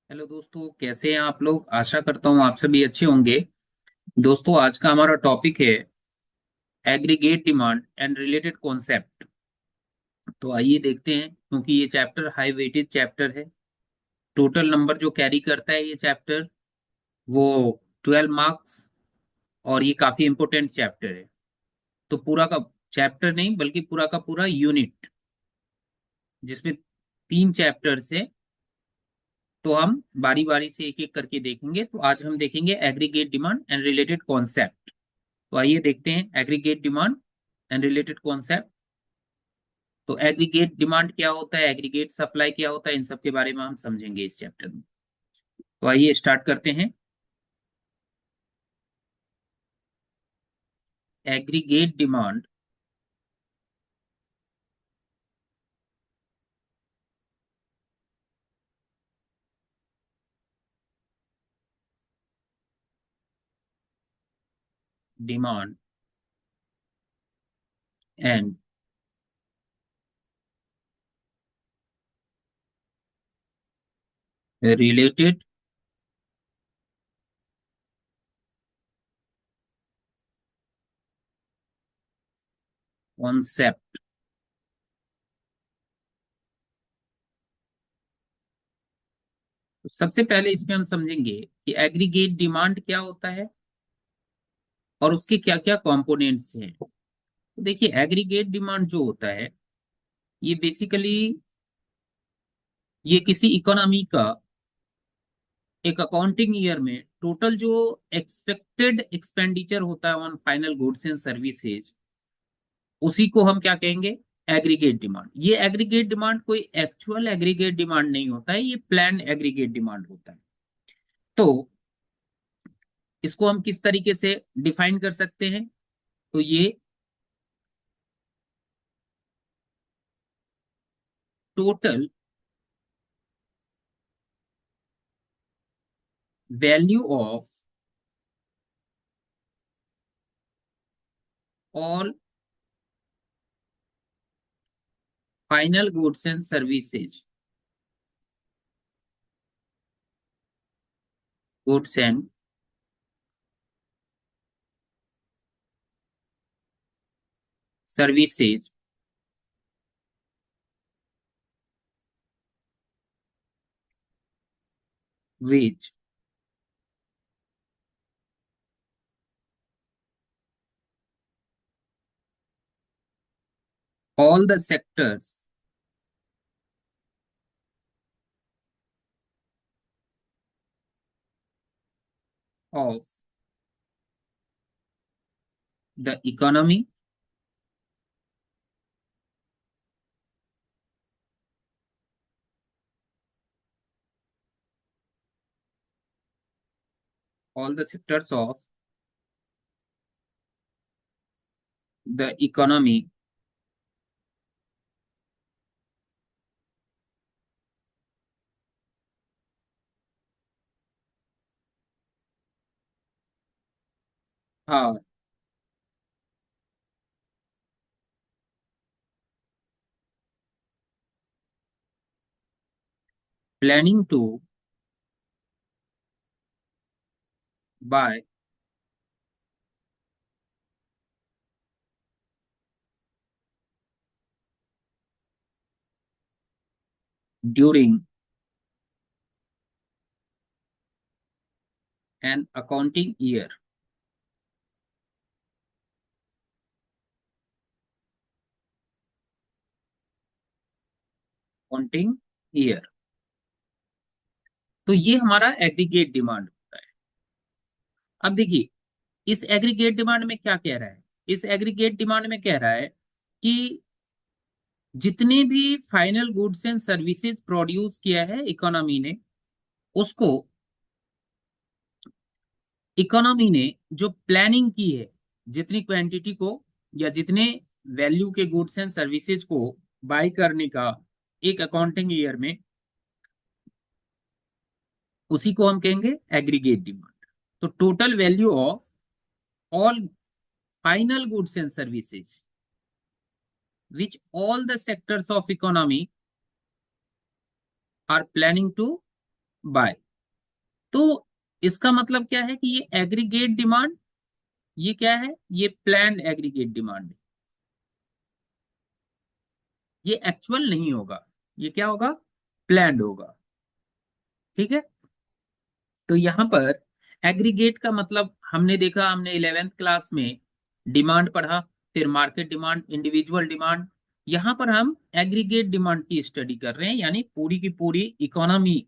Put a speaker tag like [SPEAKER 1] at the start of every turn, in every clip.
[SPEAKER 1] Hello दोस्तों, कैसे हैं आप लोग। आशा करता हूँ आप सभी अच्छे होंगे। दोस्तों, आज का हमारा टॉपिक है aggregate demand and related concept. तो आइए देखते हैं, क्योंकि ये चैप्टर हाई वेटेज चैप्टर है। टोटल नंबर जो कैरी करता है ये चैप्टर, वो 12 मार्क्स। और ये काफी इंपॉर्टेंट चैप्टर है। तो पूरा का चैप्टर नहीं बल्कि पूरा का पूरा यूनिट, जिसमें 3 चैप्टर्स है। तो हम बारी बारी से एक एक करके देखेंगे। तो आज हम देखेंगे aggregate demand and related concept. तो आइए देखते हैं aggregate demand and related concept. तो एग्रीगेट डिमांड क्या होता है, एग्रीगेट सप्लाई क्या होता है, इन सब के बारे में हम समझेंगे इस चैप्टर में। तो आइए स्टार्ट करते हैं। Aggregate demand demand and related concept. तो सबसे पहले इसमें हम समझेंगे कि एग्रीगेट डिमांड क्या होता है और उसके क्या क्या कंपोनेंट्स हैं। तो देखिए, एग्रीगेट डिमांड जो होता है, ये बेसिकली ये किसी इकोनॉमी का एक अकाउंटिंग ईयर में टोटल जो एक्सपेक्टेड एक्सपेंडिचर होता है on final goods and services, उसी को हम क्या कहेंगे, एग्रीगेट डिमांड। ये एग्रीगेट डिमांड कोई एक्चुअल एग्रीगेट डिमांड नहीं होता है, ये प्लान एग्रीगेट डिमांड होता है। तो इसको हम किस तरीके से डिफाइन कर सकते हैं। तो ये total value of all final goods and services, goods and services which all the sectors of the economy all the sectors of the economy are planning to buy during an accounting year, accounting year। तो ये हमारा aggregate demand होता है। अब देखिए, इस aggregate demand में क्या कह रहा है। इस एग्रीगेट डिमांड में कह रहा है कि जितने भी final goods and services produce किया है इकोनॉमी ने, उसको इकोनॉमी ने जो प्लानिंग की है, जितनी क्वांटिटी को या जितने वैल्यू के गुड्स एंड सर्विसेज को बाय करने का एक अकाउंटिंग ईयर में, उसी को हम कहेंगे एग्रीगेट डिमांड। तो total value of all final goods and services which all the sectors of economy are planning to buy. तो इसका मतलब क्या है कि ये एग्रीगेट डिमांड, ये क्या है, ये प्लान्ड एग्रीगेट डिमांड है, ये एक्चुअल नहीं होगा, ये क्या होगा, प्लान्ड होगा। ठीक है। तो यहां पर एग्रीगेट का मतलब हमने देखा, हमने 11th क्लास में डिमांड पढ़ा, फिर मार्केट डिमांड, इंडिविजुअल डिमांड। यहां पर हम एग्रीगेट डिमांड की स्टडी कर रहे हैं, यानी पूरी की पूरी इकोनॉमी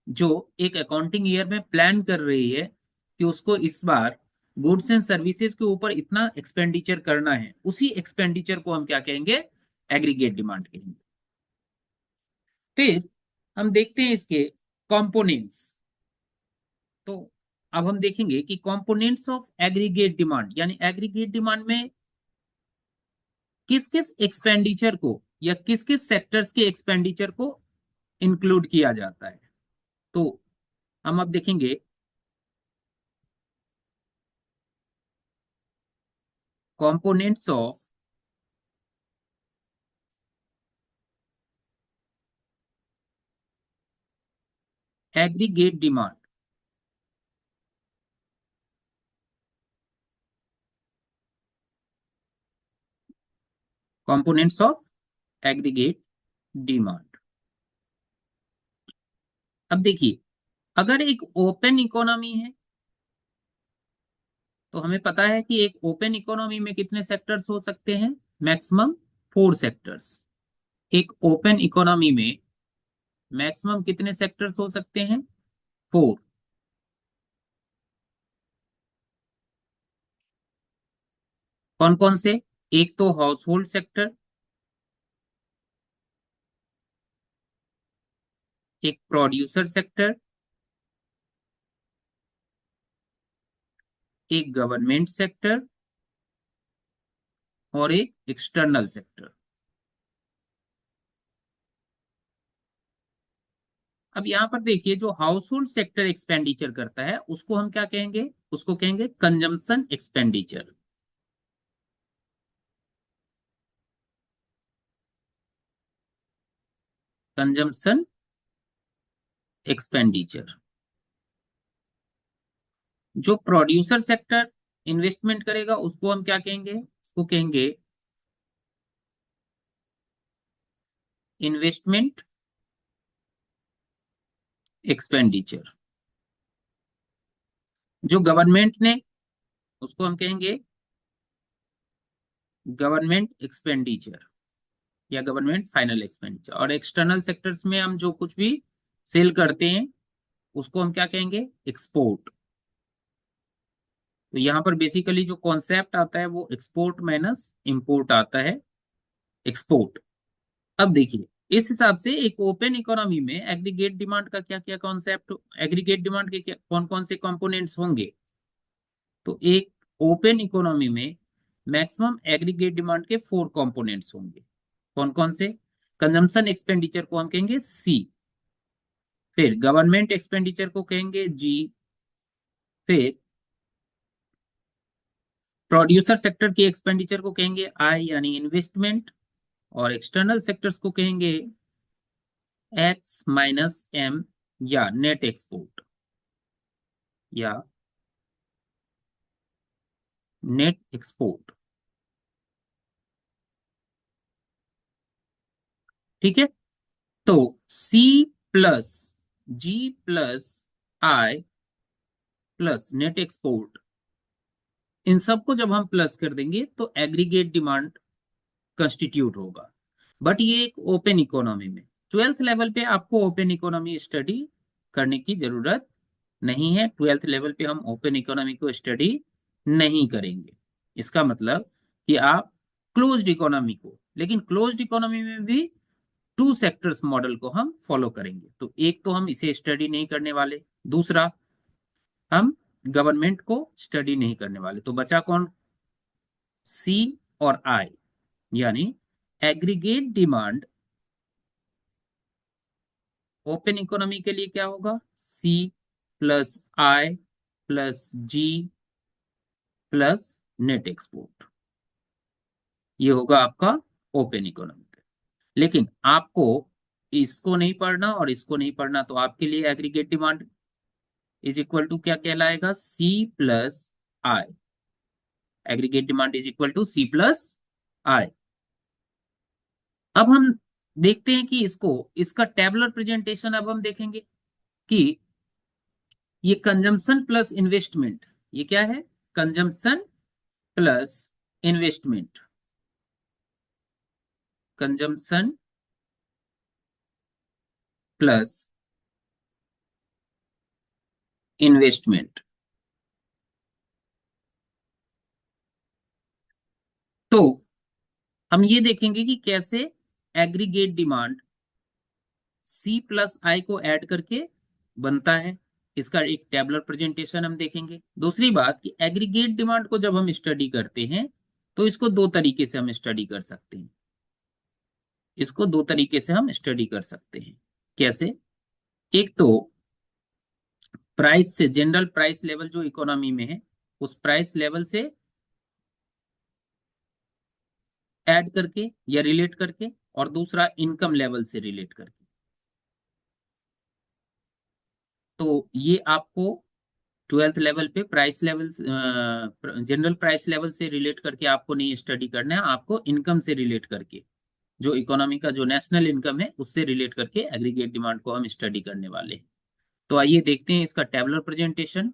[SPEAKER 1] जो एक अकाउंटिंग ईयर में प्लान कर रही है कि उसको इस बार गुड्स एंड सर्विसेज के ऊपर इतना एक्सपेंडिचर करना है, उसी एक्सपेंडिचर को हम क्या कहेंगे, एग्रीगेट डिमांड कहेंगे। फिर हम देखते हैं इसके कंपोनेंट्स। तो अब हम देखेंगे कि कंपोनेंट्स ऑफ एग्रीगेट डिमांड, यानी एग्रीगेट डिमांड में किस किस एक्सपेंडिचर को या किस किस सेक्टर्स के एक्सपेंडिचर को इंक्लूड किया जाता है। तो हम अब देखेंगे components of aggregate demand. Components of aggregate demand. अब देखिए, अगर एक ओपन इकोनॉमी है तो हमें पता है कि एक ओपन इकोनॉमी में कितने सेक्टर्स हो सकते हैं, मैक्सिमम 4 सेक्टर्स। एक ओपन इकोनॉमी में मैक्सिमम कितने सेक्टर्स हो सकते हैं, 4। कौन कौन से, एक तो हाउस होल्ड सेक्टर, एक प्रोड्यूसर सेक्टर, एक गवर्नमेंट सेक्टर और एक एक्सटर्नल सेक्टर। अब यहां पर देखिए, जो हाउस होल्ड सेक्टर एक्सपेंडिचर करता है उसको हम क्या कहेंगे, उसको कहेंगे कंजम्पशन एक्सपेंडिचर। Consumption expenditure. जो प्रोड्यूसर सेक्टर इन्वेस्टमेंट करेगा उसको हम क्या कहेंगे, उसको कहेंगे इन्वेस्टमेंट एक्सपेंडिचर। जो गवर्नमेंट ने, उसको हम कहेंगे गवर्नमेंट एक्सपेंडिचर या गवर्नमेंट फाइनल एक्सपेंडिचर। और एक्सटर्नल सेक्टर्स में हम जो कुछ भी सेल करते हैं उसको हम क्या कहेंगे, एक्सपोर्ट। तो यहाँ पर बेसिकली जो कॉन्सेप्ट आता है वो एक्सपोर्ट माइनस इंपोर्ट आता है, एक्सपोर्ट। अब देखिए, इस हिसाब से एक ओपन इकोनॉमी में एग्रीगेट डिमांड का क्या क्या कॉन्सेप्ट, एग्रीगेट डिमांड के क्या कौन कौन से कंपोनेंट्स होंगे। तो एक ओपन इकोनॉमी में मैक्सिमम एग्रीगेट डिमांड के 4 कंपोनेंट्स होंगे। कौन कौन से, कंजम्पशन एक्सपेंडिचर को हम कहेंगे सी, फिर गवर्नमेंट एक्सपेंडिचर को कहेंगे जी, फिर प्रोड्यूसर सेक्टर की एक्सपेंडिचर को कहेंगे आई यानी इन्वेस्टमेंट, और एक्सटर्नल सेक्टर्स को कहेंगे एक्स माइनस एम या नेट एक्सपोर्ट या नेट एक्सपोर्ट। ठीक है। तो C plus G plus I plus net export, इन सबको जब हम प्लस कर देंगे तो एग्रीगेट डिमांड कंस्टिट्यूट होगा। बट ये एक ओपन इकोनॉमी में, 12th लेवल पे आपको ओपन इकोनॉमी स्टडी करने की जरूरत नहीं है। 12th लेवल पे हम ओपन इकोनॉमी को स्टडी नहीं करेंगे। इसका मतलब कि आप क्लोज्ड इकोनॉमी को, लेकिन क्लोज्ड इकोनॉमी में भी 2 सेक्टर्स मॉडल को हम फॉलो करेंगे। तो एक तो हम इसे स्टडी नहीं करने वाले, दूसरा हम गवर्नमेंट को स्टडी नहीं करने वाले। तो बचा कौन, सी और आई, यानी एग्रीगेट डिमांड ओपन इकोनॉमी के लिए क्या होगा, सी plus I plus G plus net export, ये होगा आपका ओपन इकोनॉमी का। लेकिन आपको इसको नहीं पढ़ना और इसको नहीं पढ़ना, तो आपके लिए aggregate demand is equal to क्या कहलाएगा, C plus I. Aggregate demand is equal to C plus I. अब हम देखते हैं कि इसको, इसका टेबुलर प्रेजेंटेशन अब हम देखेंगे कि ये कंजम्पशन प्लस इन्वेस्टमेंट, ये क्या है, consumption plus investment, consumption plus investment. तो हम ये देखेंगे कि कैसे एग्रीगेट डिमांड सी प्लस आई को ऐड करके बनता है। इसका एक टेबुलर प्रेजेंटेशन हम देखेंगे। दूसरी बात कि एग्रीगेट डिमांड को जब हम स्टडी करते हैं तो इसको दो तरीके से हम स्टडी कर सकते हैं। इसको दो तरीके से हम स्टडी कर सकते हैं। कैसे? एक तो प्राइस से, जनरल प्राइस लेवल जो इकोनॉमी में है उस प्राइस लेवल से ऐड करके या रिलेट करके, और दूसरा इनकम लेवल से रिलेट करके। तो ये आपको 12th लेवल पे price level, general price level से रिलेट करके आपको नहीं स्टडी करना है, आपको इनकम से रिलेट करके, जो इकोनॉमी का जो नेशनल इनकम है उससे रिलेट करके एग्रीगेट डिमांड को हम स्टडी करने वाले हैं। तो आइए देखते हैं इसका टेबुलर प्रेजेंटेशन।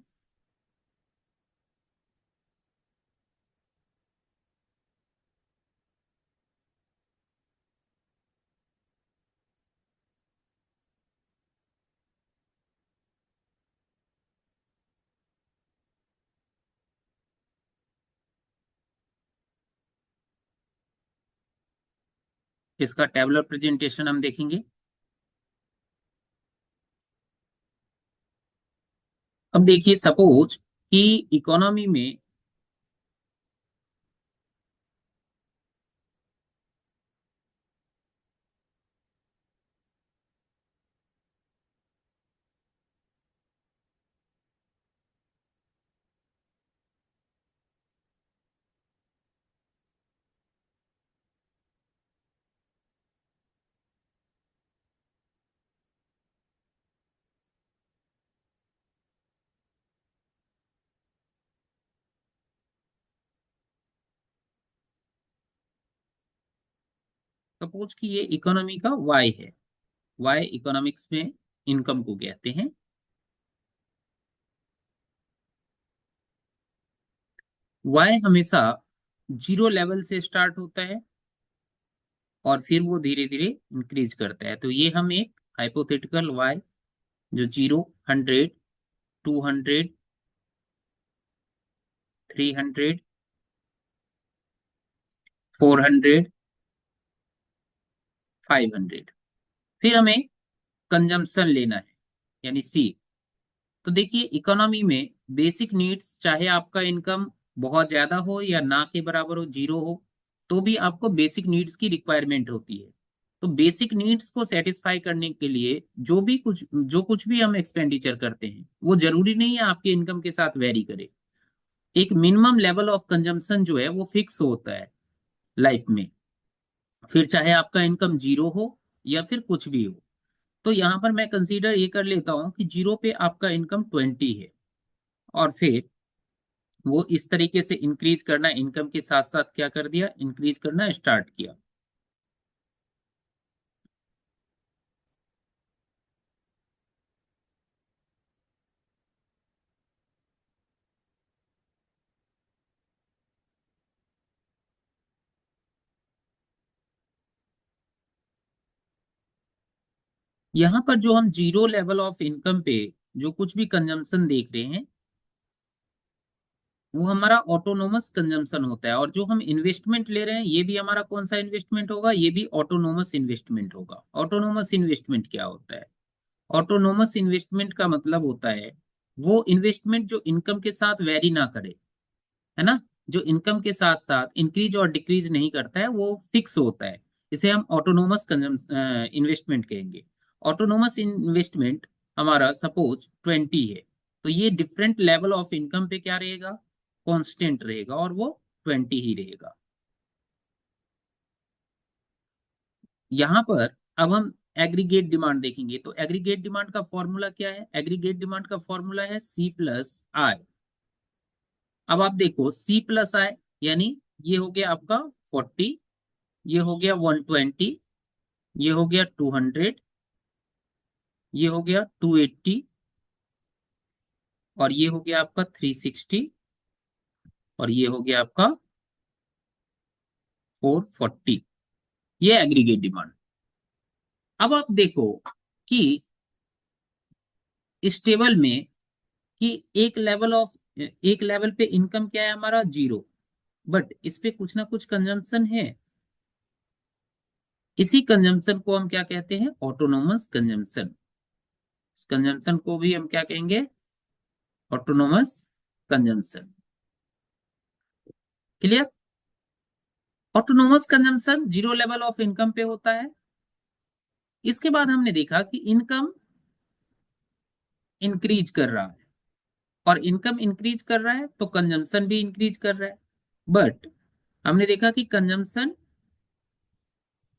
[SPEAKER 1] इसका टेबुलर प्रेजेंटेशन हम देखेंगे। अब देखिए, सपोज कि इकोनॉमी में सपोज कि ये इकोनॉमी का वाई है, वाई इकोनॉमिक्स में इनकम को कहते हैं। वाई हमेशा जीरो लेवल से स्टार्ट होता है और फिर वो धीरे धीरे इंक्रीज करता है। तो ये हम एक हाइपोथेटिकल वाई जो 0, 100, 200, 300, 400, 500, फिर हमें कंजम्पशन लेना है यानी सी। तो देखिए, इकोनॉमी में बेसिक नीड्स, चाहे आपका इनकम बहुत ज्यादा हो या ना के बराबर हो, जीरो हो, तो भी आपको बेसिक नीड्स की रिक्वायरमेंट होती है। तो बेसिक नीड्स को सेटिस्फाई करने के लिए जो कुछ भी हम एक्सपेंडिचर करते हैं वो जरूरी नहीं है आपके इनकम के साथ वेरी करे। एक मिनिमम लेवल ऑफ कंजम्पशन जो है वो फिक्स होता है लाइफ में, फिर चाहे आपका इनकम जीरो हो या फिर कुछ भी हो। तो यहाँ पर मैं कंसीडर ये कर लेता हूँ कि जीरो पे आपका इनकम 20 है, और फिर वो इस तरीके से इंक्रीज करना, इनकम के साथ साथ क्या कर दिया, इंक्रीज करना स्टार्ट किया। यहाँ पर जो हम जीरो लेवल ऑफ इनकम पे जो कुछ भी कंजम्पशन देख रहे हैं वो हमारा ऑटोनोमस कंजम्पशन होता है, और जो हम इन्वेस्टमेंट ले रहे हैं ये भी हमारा कौन सा इन्वेस्टमेंट होगा, ये भी ऑटोनोमस इन्वेस्टमेंट होगा। ऑटोनोमस इन्वेस्टमेंट क्या होता है? ऑटोनोमस इन्वेस्टमेंट का मतलब होता है वो इन्वेस्टमेंट जो इनकम के साथ वेरी ना करे, है ना, जो इनकम के साथ साथ इंक्रीज और डिक्रीज नहीं करता है, वो फिक्स होता है। इसे हम ऑटोनोमस इन्वेस्टमेंट कहेंगे। ऑटोनोमस इन्वेस्टमेंट हमारा सपोज 20 है, तो ये डिफरेंट लेवल ऑफ इनकम पे क्या रहेगा, कांस्टेंट रहेगा, और वो 20 ही रहेगा। यहाँ पर अब हम एग्रीगेट डिमांड देखेंगे तो एग्रीगेट डिमांड का फॉर्मूला क्या है? एग्रीगेट डिमांड का फॉर्मूला है सी प्लस आई। अब आप देखो सी प्लस आई यानी ये हो गया आपका 40, ये हो गया 120, ये हो गया 200, ये हो गया 280 और ये हो गया आपका 360 और ये हो गया आपका 440। ये एग्रीगेट डिमांड। अब आप देखो कि इस टेबल में कि एक लेवल पे इनकम क्या है हमारा 0, बट इस पे कुछ ना कुछ कंजम्पशन है। इसी कंजम्पशन को हम क्या कहते हैं? Autonomous consumption. इस कंजम्पशन को भी हम क्या कहेंगे? Autonomous consumption. Clear? Autonomous consumption 0 level of income पे होता है। इसके बाद हमने देखा कि इनकम इंक्रीज कर रहा है और इनकम इंक्रीज कर रहा है तो कंजम्पशन भी इंक्रीज कर रहा है। बट हमने देखा कि कंजम्पशन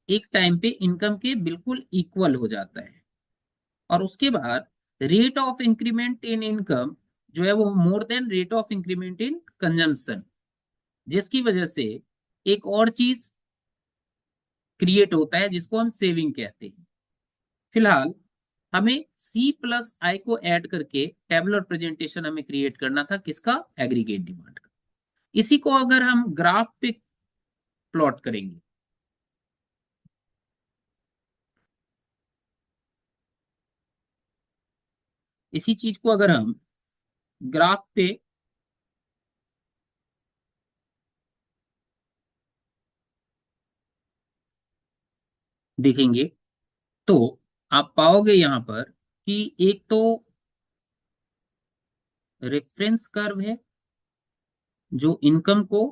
[SPEAKER 1] एक टाइम पे इनकम के बिल्कुल इक्वल हो जाता है और उसके बाद rate of increment in income जो है वो more than rate of increment in consumption, जिसकी वजह से एक और चीज क्रिएट होता है जिसको हम सेविंग कहते हैं। फिलहाल हमें सी प्लस आई को ऐड करके टेबुलर प्रेजेंटेशन हमें क्रिएट करना था किसका? एग्रीगेट डिमांड का। इसी को अगर हम ग्राफ पे प्लॉट करेंगे, इसी चीज को अगर हम ग्राफ पे देखेंगे तो आप पाओगे यहां पर कि एक तो रेफरेंस कर्व है जो इनकम को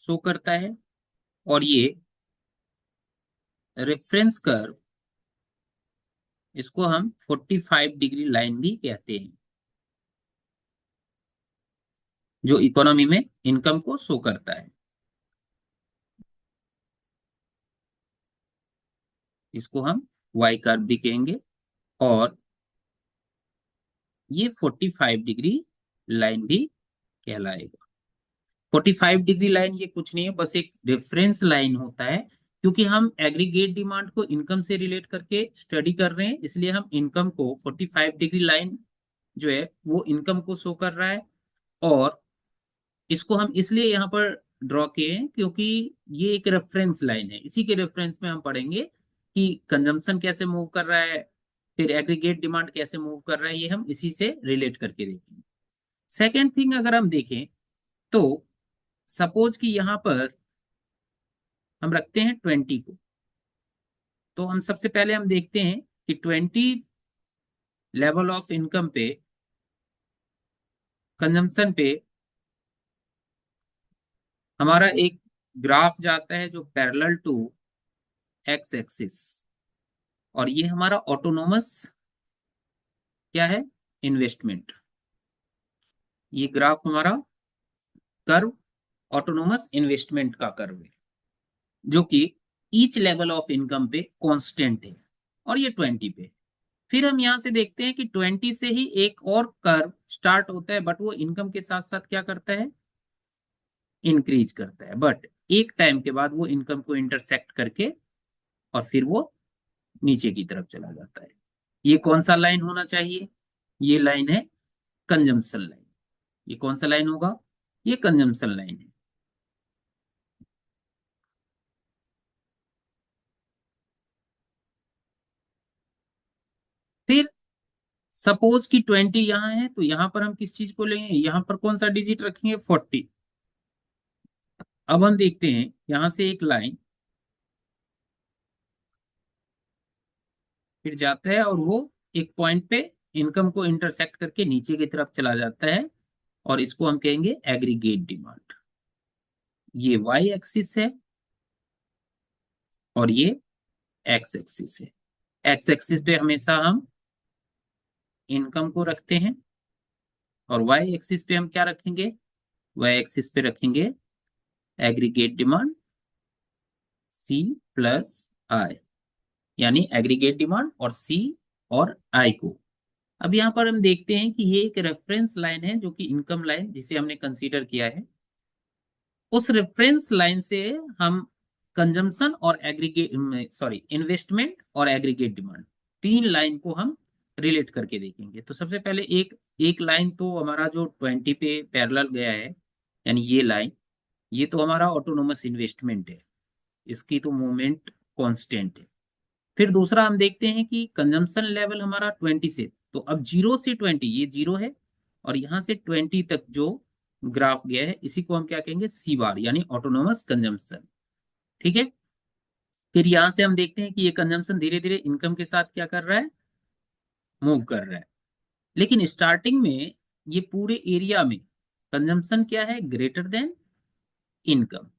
[SPEAKER 1] शो करता है और ये रेफरेंस कर्व, इसको हम 45 डिग्री लाइन भी कहते हैं, जो इकोनॉमी में इनकम को शो करता है। इसको हम वाई कर्व भी कहेंगे और ये 45 डिग्री लाइन भी कहलाएगा। 45 डिग्री लाइन ये कुछ नहीं है, बस एक रेफरेंस लाइन होता है। क्योंकि हम एग्रीगेट डिमांड को इनकम से रिलेट करके स्टडी कर रहे हैं, इसलिए हम इनकम को 45 डिग्री लाइन जो है वो इनकम को शो कर रहा है। और इसको हम इसलिए यहाँ पर ड्रॉ किए हैं क्योंकि ये एक रेफरेंस लाइन है। इसी के रेफरेंस में हम पढ़ेंगे कि कंजम्पशन कैसे मूव कर रहा है, फिर एग्रीगेट डिमांड कैसे मूव कर रहा है, ये हम इसी से रिलेट करके देखेंगे। सेकेंड थिंग अगर हम देखें तो सपोज कि यहां पर हम रखते हैं 20 को, तो हम सबसे पहले हम देखते हैं कि 20 लेवल ऑफ इनकम पे कंजम्पशन पे हमारा एक ग्राफ जाता है जो पैरेलल टू एक्स एक्सिस, और ये हमारा ऑटोनोमस क्या है? इन्वेस्टमेंट। ये ग्राफ हमारा कर्व ऑटोनोमस इन्वेस्टमेंट का कर्व है जो कि ईच लेवल ऑफ इनकम पे कांस्टेंट है और ये 20 पे। फिर हम यहां से देखते हैं कि 20 से ही एक और कर्व स्टार्ट होता है, बट वो इनकम के साथ साथ क्या करता है? इंक्रीज करता है, बट एक टाइम के बाद वो इनकम को इंटरसेक्ट करके और फिर वो नीचे की तरफ चला जाता है। ये कौन सा लाइन होना चाहिए? ये लाइन है कंजम्पशन लाइन। ये कौन सा लाइन होगा? ये कंजम्पशन लाइन है। फिर सपोज कि 20 यहां है तो यहां पर हम किस चीज को लेंगे? यहां पर कौन सा डिजिट रखेंगे? 40। अब हम देखते हैं यहां से एक लाइन फिर जाता है और वो एक पॉइंट पे इनकम को इंटरसेक्ट करके नीचे की तरफ चला जाता है और इसको हम कहेंगे एग्रीगेट डिमांड। ये वाई एक्सिस है और ये एक्स एक्सिस है। एक्स एक्सिस पे हमेशा हम इनकम को रखते हैं और वाई एक्सिस पे हम क्या रखेंगे? वाई एक्सिस पे रखेंगे एग्रीगेट डिमांड सी प्लस आई, यानी एग्रीगेट डिमांड और सी और आई को। अब यहाँ पर हम देखते हैं कि ये एक रेफरेंस लाइन है जो कि इनकम लाइन जिसे हमने कंसीडर किया है। उस रेफरेंस लाइन से हम कंजम्पशन और एग्रीगेट सॉरी इन्वेस्टमेंट और एग्रीगेट डिमांड, तीन लाइन को हम रिलेट करके देखेंगे। तो सबसे पहले एक एक लाइन तो हमारा जो 20 पे पैरेलल गया है, यानी ये लाइन, ये तो हमारा ऑटोनोमस इन्वेस्टमेंट है, इसकी तो मूवमेंट कांस्टेंट है। फिर दूसरा हम देखते हैं कि कंजम्पशन लेवल हमारा 20 से, तो अब 0 से 20 ये 0 है, और यहां से 20 तक जो ग्राफ गया है इसी को हम क्या कहेंगे, सी बार, यानी ऑटोनोमस कंजम्पशन। ठीक है। फिर यहां से हम देखते हैं कि ये कंजम्पशन धीरे धीरे इनकम के साथ क्या कर रहा है, मूव कर रहा है। लेकिन स्टार्टिंग में ये पूरे एरिया में कंजम्पशन क्या है, ग्रेटर देन इनकम।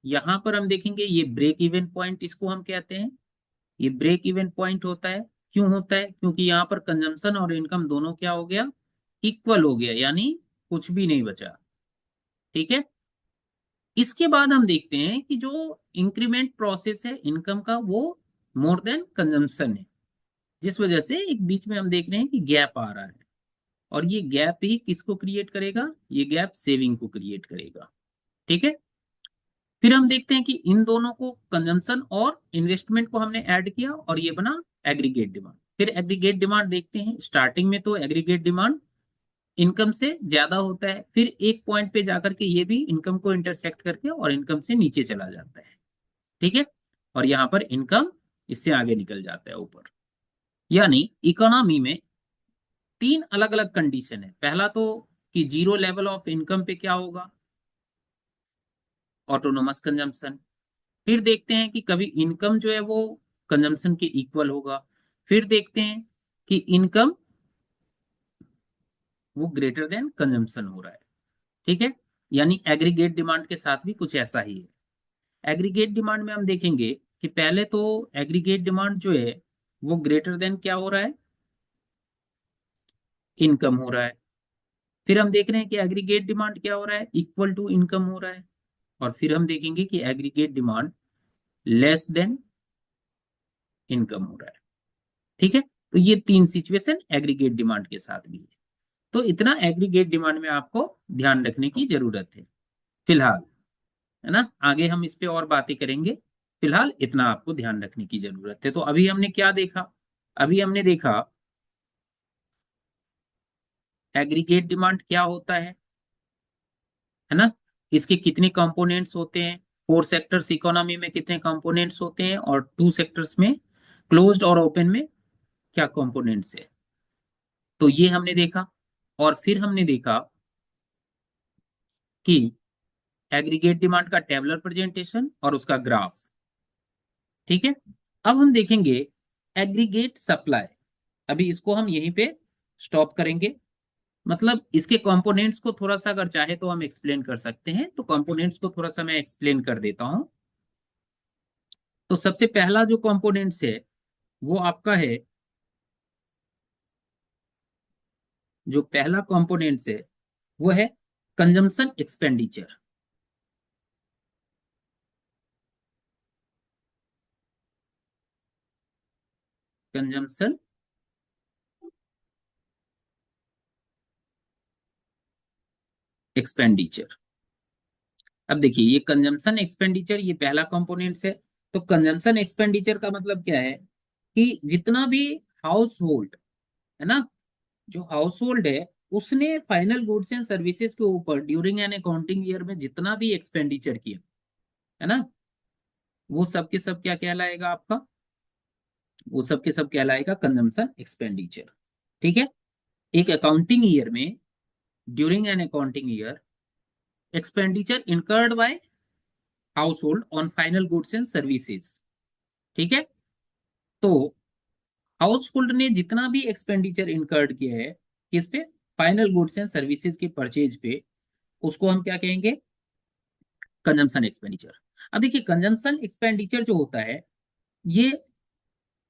[SPEAKER 1] यहां पर हम देखेंगे ये ब्रेक इवन पॉइंट, इसको हम कहते हैं, ये ब्रेक इवन पॉइंट होता है। क्यों होता है, क्योंकि यहाँ पर कंजम्पशन और इनकम दोनों क्या हो गया, इक्वल हो गया, यानी कुछ भी नहीं बचा। ठीक है। इसके बाद हम देखते हैं कि जो इंक्रीमेंट प्रोसेस है इनकम का, वो मोर देन कंजम्पशन है, जिस वजह से एक बीच में हम देख रहे हैं कि गैप आ रहा है, और ये गैप ही किसको क्रिएट करेगा, ये गैप सेविंग को क्रिएट करेगा। ठीक है। फिर हम देखते हैं कि इन दोनों को, कंजम्पशन और इन्वेस्टमेंट को हमने ऐड किया और ये बना एग्रीगेट डिमांड। फिर एग्रीगेट डिमांड देखते हैं, स्टार्टिंग में तो एग्रीगेट डिमांड इनकम से ज्यादा होता है, फिर एक पॉइंट पे जाकर के ये भी इनकम को इंटरसेक्ट करके और इनकम से नीचे चला जाता है। ठीक है। और यहाँ पर इनकम इससे आगे निकल जाता है ऊपर। यानी इकोनॉमी में तीन अलग अलग कंडीशन है। पहला तो कि जीरो लेवल ऑफ इनकम पे क्या होगा, ऑटोनोमस कंजम्पशन। फिर देखते हैं कि कभी इनकम जो है वो कंजम्पशन के इक्वल होगा। फिर देखते हैं कि इनकम वो ग्रेटर देन कंजम्पशन हो रहा है। ठीक है। यानी एग्रीगेट डिमांड के साथ भी कुछ ऐसा ही है। एग्रीगेट डिमांड में हम देखेंगे कि पहले तो एग्रीगेट डिमांड जो है वो ग्रेटर देन क्या हो रहा है, इनकम हो रहा है। फिर हम देख रहे हैं कि एग्रीगेट डिमांड क्या हो रहा है, इक्वल टू इनकम हो रहा है। और फिर हम देखेंगे कि aggregate demand less than income हो रहा है। ठीक है। तो ये तीन सिचुएशन एग्रीगेट डिमांड के साथ भी है। तो इतना एग्रीगेट डिमांड में आपको ध्यान रखने की जरूरत है फिलहाल, है ना। आगे हम इस पे और बातें करेंगे, फिलहाल इतना आपको ध्यान रखने की जरूरत है। तो अभी हमने क्या देखा, अभी हमने देखा एग्रीगेट डिमांड क्या होता है ना, इसके कितने कंपोनेंट्स होते हैं, फोर सेक्टर्स इकोनॉमी में कितने कंपोनेंट्स होते हैं, और टू सेक्टर्स में, क्लोज्ड और ओपन में, क्या कंपोनेंट्स है। तो ये हमने देखा। और फिर हमने देखा कि एग्रीगेट डिमांड का टेबलर प्रेजेंटेशन और उसका ग्राफ। ठीक है। अब हम देखेंगे एग्रीगेट सप्लाई। अभी इसको हम यहीं पे स्टॉप करेंगे, मतलब इसके कंपोनेंट्स को थोड़ा सा अगर चाहे तो हम एक्सप्लेन कर सकते हैं, तो कंपोनेंट्स को थोड़ा सा मैं एक्सप्लेन कर देता हूं। तो सबसे पहला जो कंपोनेंट्स है वो आपका है, जो पहला कंपोनेंट्स है वो है कंजम्पशन एक्सपेंडिचर। Consumption expenditure. अब देखिए ये कंजम्पशन एक्सपेंडिचर ये पहला कंपोनेंट्स है। तो कंजम्पशन एक्सपेंडिचर का मतलब क्या है, कि जितना भी हाउस होल्ड है ना, जो हाउस होल्ड है उसने फाइनल गुड्स एंड सर्विसेज के ऊपर ड्यूरिंग एन अकाउंटिंग ईयर में जितना भी एक्सपेंडिचर किया है ना, वो सब के सब क्या कहलाएगा आपका, वो सब के सब कहलाएगा कंजम्पशन एक्सपेंडिचर। ठीक है। एक अकाउंटिंग ईयर में, during an accounting year, expenditure incurred by house hold on final goods and services. ठीक है। तो हाउस होल्ड ने जितना भी एक्सपेंडिचर इनकर्ड किया है किस पे, फाइनल गुड्स एंड सर्विसेज के परचेज पे, उसको हम क्या कहेंगे, कंजम्पशन एक्सपेंडिचर। अब देखिए कंजम्पशन एक्सपेंडिचर जो होता है ये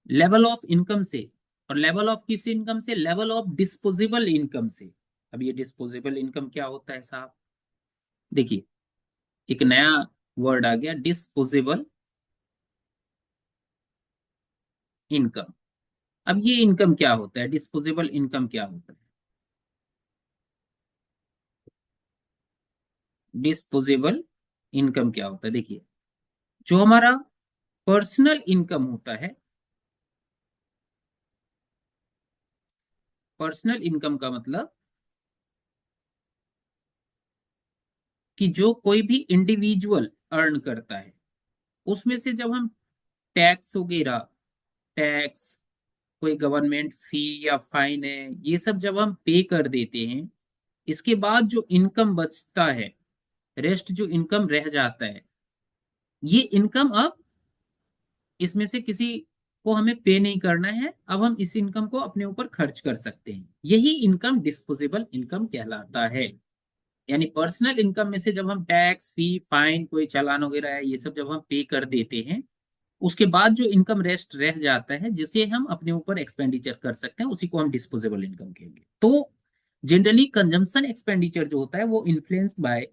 [SPEAKER 1] लेवल ऑफ इनकम से, और लेवल ऑफ किस इनकम से, लेवल ऑफ डिस्पोजेबल इनकम से। अब ये डिस्पोजेबल इनकम क्या होता है साहब, देखिए एक नया वर्ड आ गया, डिस्पोजेबल इनकम। अब ये इनकम क्या होता है, डिस्पोजेबल इनकम क्या होता है? डिस्पोजेबल इनकम क्या होता है, देखिए, जो हमारा पर्सनल इनकम होता है, पर्सनल इनकम का मतलब कि जो कोई भी इंडिविजुअल अर्न करता है, उसमें से जब हम टैक्स वगैरह, टैक्स, कोई गवर्नमेंट फी या फाइन है, ये सब जब हम पे कर देते हैं, इसके बाद जो इनकम बचता है, रेस्ट जो इनकम रह जाता है, ये इनकम अब इसमें से किसी को हमें पे नहीं करना है, अब हम इस इनकम को अपने ऊपर खर्च कर सकते हैं। यही इनकम डिस्पोजेबल इनकम कहलाता है। यानी पर्सनल इनकम में से जब हम टैक्स, फी, फाइन, कोई चालान वगैरह है, ये सब जब हम पे कर देते हैं, उसके बाद जो इनकम रेस्ट रह जाता है, जिसे हम अपने ऊपर एक्सपेंडिचर कर सकते हैं, उसी को हम डिस्पोजेबल इनकम कहेंगे। तो जनरली कंजम्पशन एक्सपेंडिचर जो होता है वो influenced by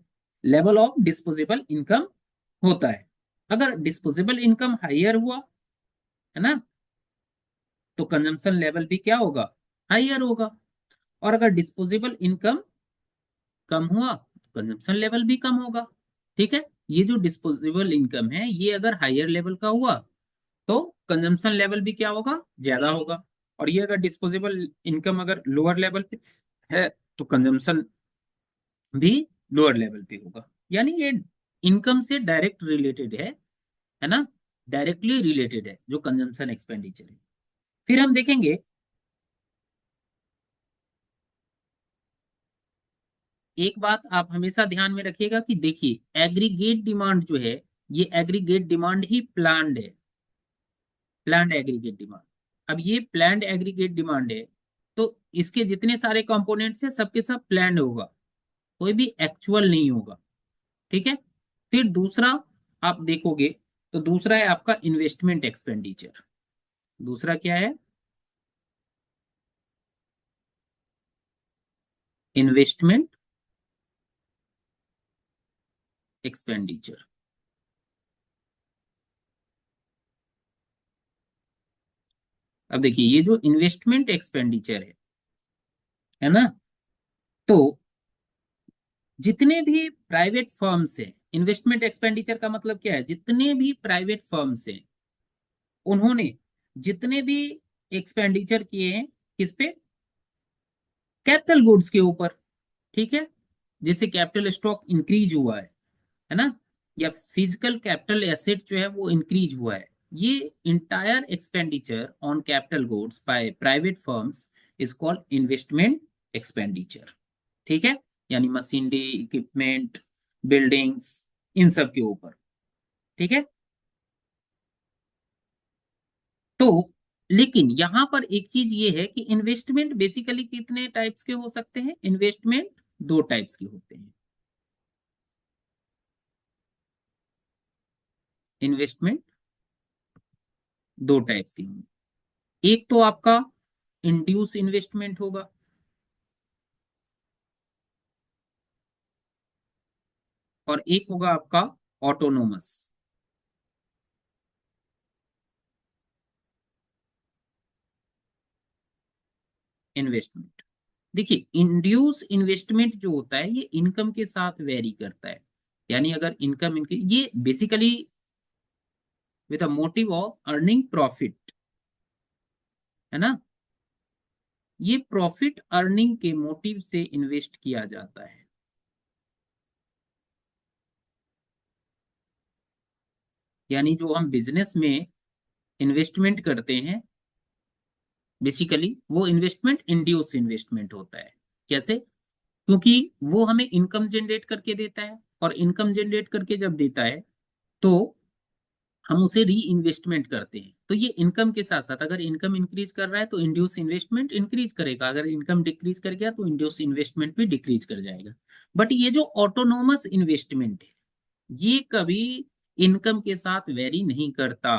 [SPEAKER 1] level of disposable income होता है। अगर डिस्पोजेबल इनकम हाइयर हुआ, है ना, तो कंजम्पशन लेवल भी क्या होगा, हाइयर होगा। और अगर डिस्पोजेबल इनकम कम हुआ, तो कंजम्पशन लेवल भी कम होगा। ठीक है, ये जो डिस्पोजेबल इनकम है, ये अगर हाइयर लेवल का हुआ, तो कंजम्पशन लेवल भी क्या होगा, ज्यादा होगा। और ये अगर डिस्पोजेबल इनकम अगर लोअर लेवल पे है, तो कंजम्पशन भी लोअर लेवल पे होगा। यानी ये इनकम से डायरेक्ट रिलेटेड है ना, डायरेक्टली रिलेटेड है जो कंजम्पशन एक्सपेंडिचर है। फिर हम देखेंगे, एक बात आप हमेशा ध्यान में रखिएगा कि देखिए, एग्रीगेट डिमांड जो है, ये एग्रीगेट डिमांड ही प्लान्ड है, प्लान्ड एग्रीगेट डिमांड। अब ये प्लान्ड एग्रीगेट डिमांड है, तो इसके जितने सारे कंपोनेंट्स हैं, सबके सब प्लान्ड होगा, कोई भी एक्चुअल नहीं होगा। ठीक है। फिर दूसरा आप देखोगे, तो दूसरा है आपका इन्वेस्टमेंट एक्सपेंडिचर। दूसरा क्या है, इन्वेस्टमेंट एक्सपेंडिचर। अब देखिए, ये जो इन्वेस्टमेंट एक्सपेंडिचर है ना, तो जितने भी प्राइवेट फर्म्स हैं, इन्वेस्टमेंट एक्सपेंडिचर का मतलब क्या है, जितने भी प्राइवेट फर्म्स हैं, उन्होंने जितने भी एक्सपेंडिचर किए हैं, किस पे, कैपिटल गुड्स के ऊपर। ठीक है, जिससे कैपिटल स्टॉक इंक्रीज हुआ है ना, या फिजिकल कैपिटल एसेट जो है वो इंक्रीज हुआ है। ये entire expenditure on capital goods by private firms is called investment expenditure. ठीक है, यानी मशीनरी, इक्विपमेंट, बिल्डिंग्स, इन सब के ऊपर। ठीक है। तो लेकिन यहां पर एक चीज ये है कि इन्वेस्टमेंट बेसिकली कितने टाइप्स के हो सकते हैं, इन्वेस्टमेंट दो टाइप्स के होते हैं। इन्वेस्टमेंट दो टाइप्स के होंगे। एक तो आपका इंड्यूस इन्वेस्टमेंट होगा, और एक होगा आपका ऑटोनोमस इन्वेस्टमेंट। देखिए, इंड्यूस इन्वेस्टमेंट जो होता है, ये इनकम के साथ वेरी करता है। यानी अगर इनकम इनके, ये basically with a motive of earning profit, है ना, ये प्रॉफिट अर्निंग के मोटिव से इन्वेस्ट किया जाता है। यानी जो हम बिजनेस में इन्वेस्टमेंट करते हैं, बेसिकली वो इन्वेस्टमेंट इंड्यूस इन्वेस्टमेंट होता है। कैसे? क्योंकि वो हमें इनकम जनरेट करके देता है, और इनकम जनरेट करके जब देता है, तो हम उसे री इन्वेस्टमेंट करते हैं। तो ये इनकम के साथ साथ, अगर इनकम इंक्रीज कर रहा है तो इंड्यूस इन्वेस्टमेंट इंक्रीज करेगा, अगर इनकम डिक्रीज कर गया तो इंड्यूस इन्वेस्टमेंट भी डिक्रीज कर जाएगा। बट ये जो ऑटोनोमस इन्वेस्टमेंट है, ये कभी इनकम के साथ वेरी नहीं करता।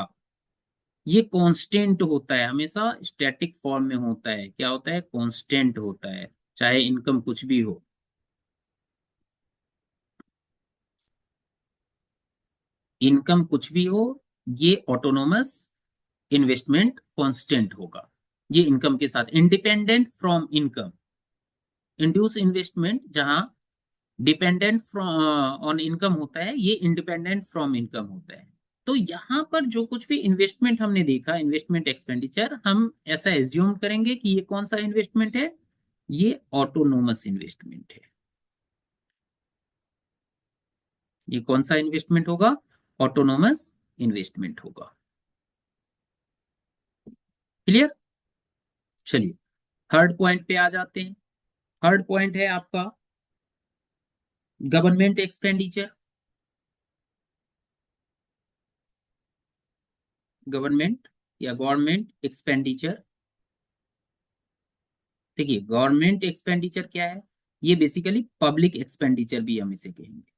[SPEAKER 1] ये कांस्टेंट होता है, हमेशा स्टैटिक फॉर्म में होता है। क्या होता है, कांस्टेंट होता है, चाहे इनकम कुछ भी हो। इनकम कुछ भी हो, ये ऑटोनोमस इन्वेस्टमेंट कांस्टेंट होगा। ये इनकम के साथ independent from income. Induce investment जहां डिपेंडेंट फ्रॉम ऑन इनकम होता है, ये इंडिपेंडेंट फ्रॉम इनकम होता है। तो यहां पर जो कुछ भी इन्वेस्टमेंट हमने देखा, इन्वेस्टमेंट एक्सपेंडिचर, हम ऐसा एज्यूम करेंगे कि ये कौन सा इन्वेस्टमेंट है, ये ऑटोनोमस इन्वेस्टमेंट है। ये कौन सा इन्वेस्टमेंट होगा, ऑटोनोमस इन्वेस्टमेंट होगा। क्लियर। चलिए थर्ड पॉइंट पे आ जाते हैं। थर्ड पॉइंट है आपका गवर्नमेंट एक्सपेंडिचर। गवर्नमेंट या गवर्नमेंट एक्सपेंडिचर। देखिए गवर्नमेंट एक्सपेंडिचर क्या है, ये बेसिकली पब्लिक एक्सपेंडिचर भी हम इसे कहेंगे।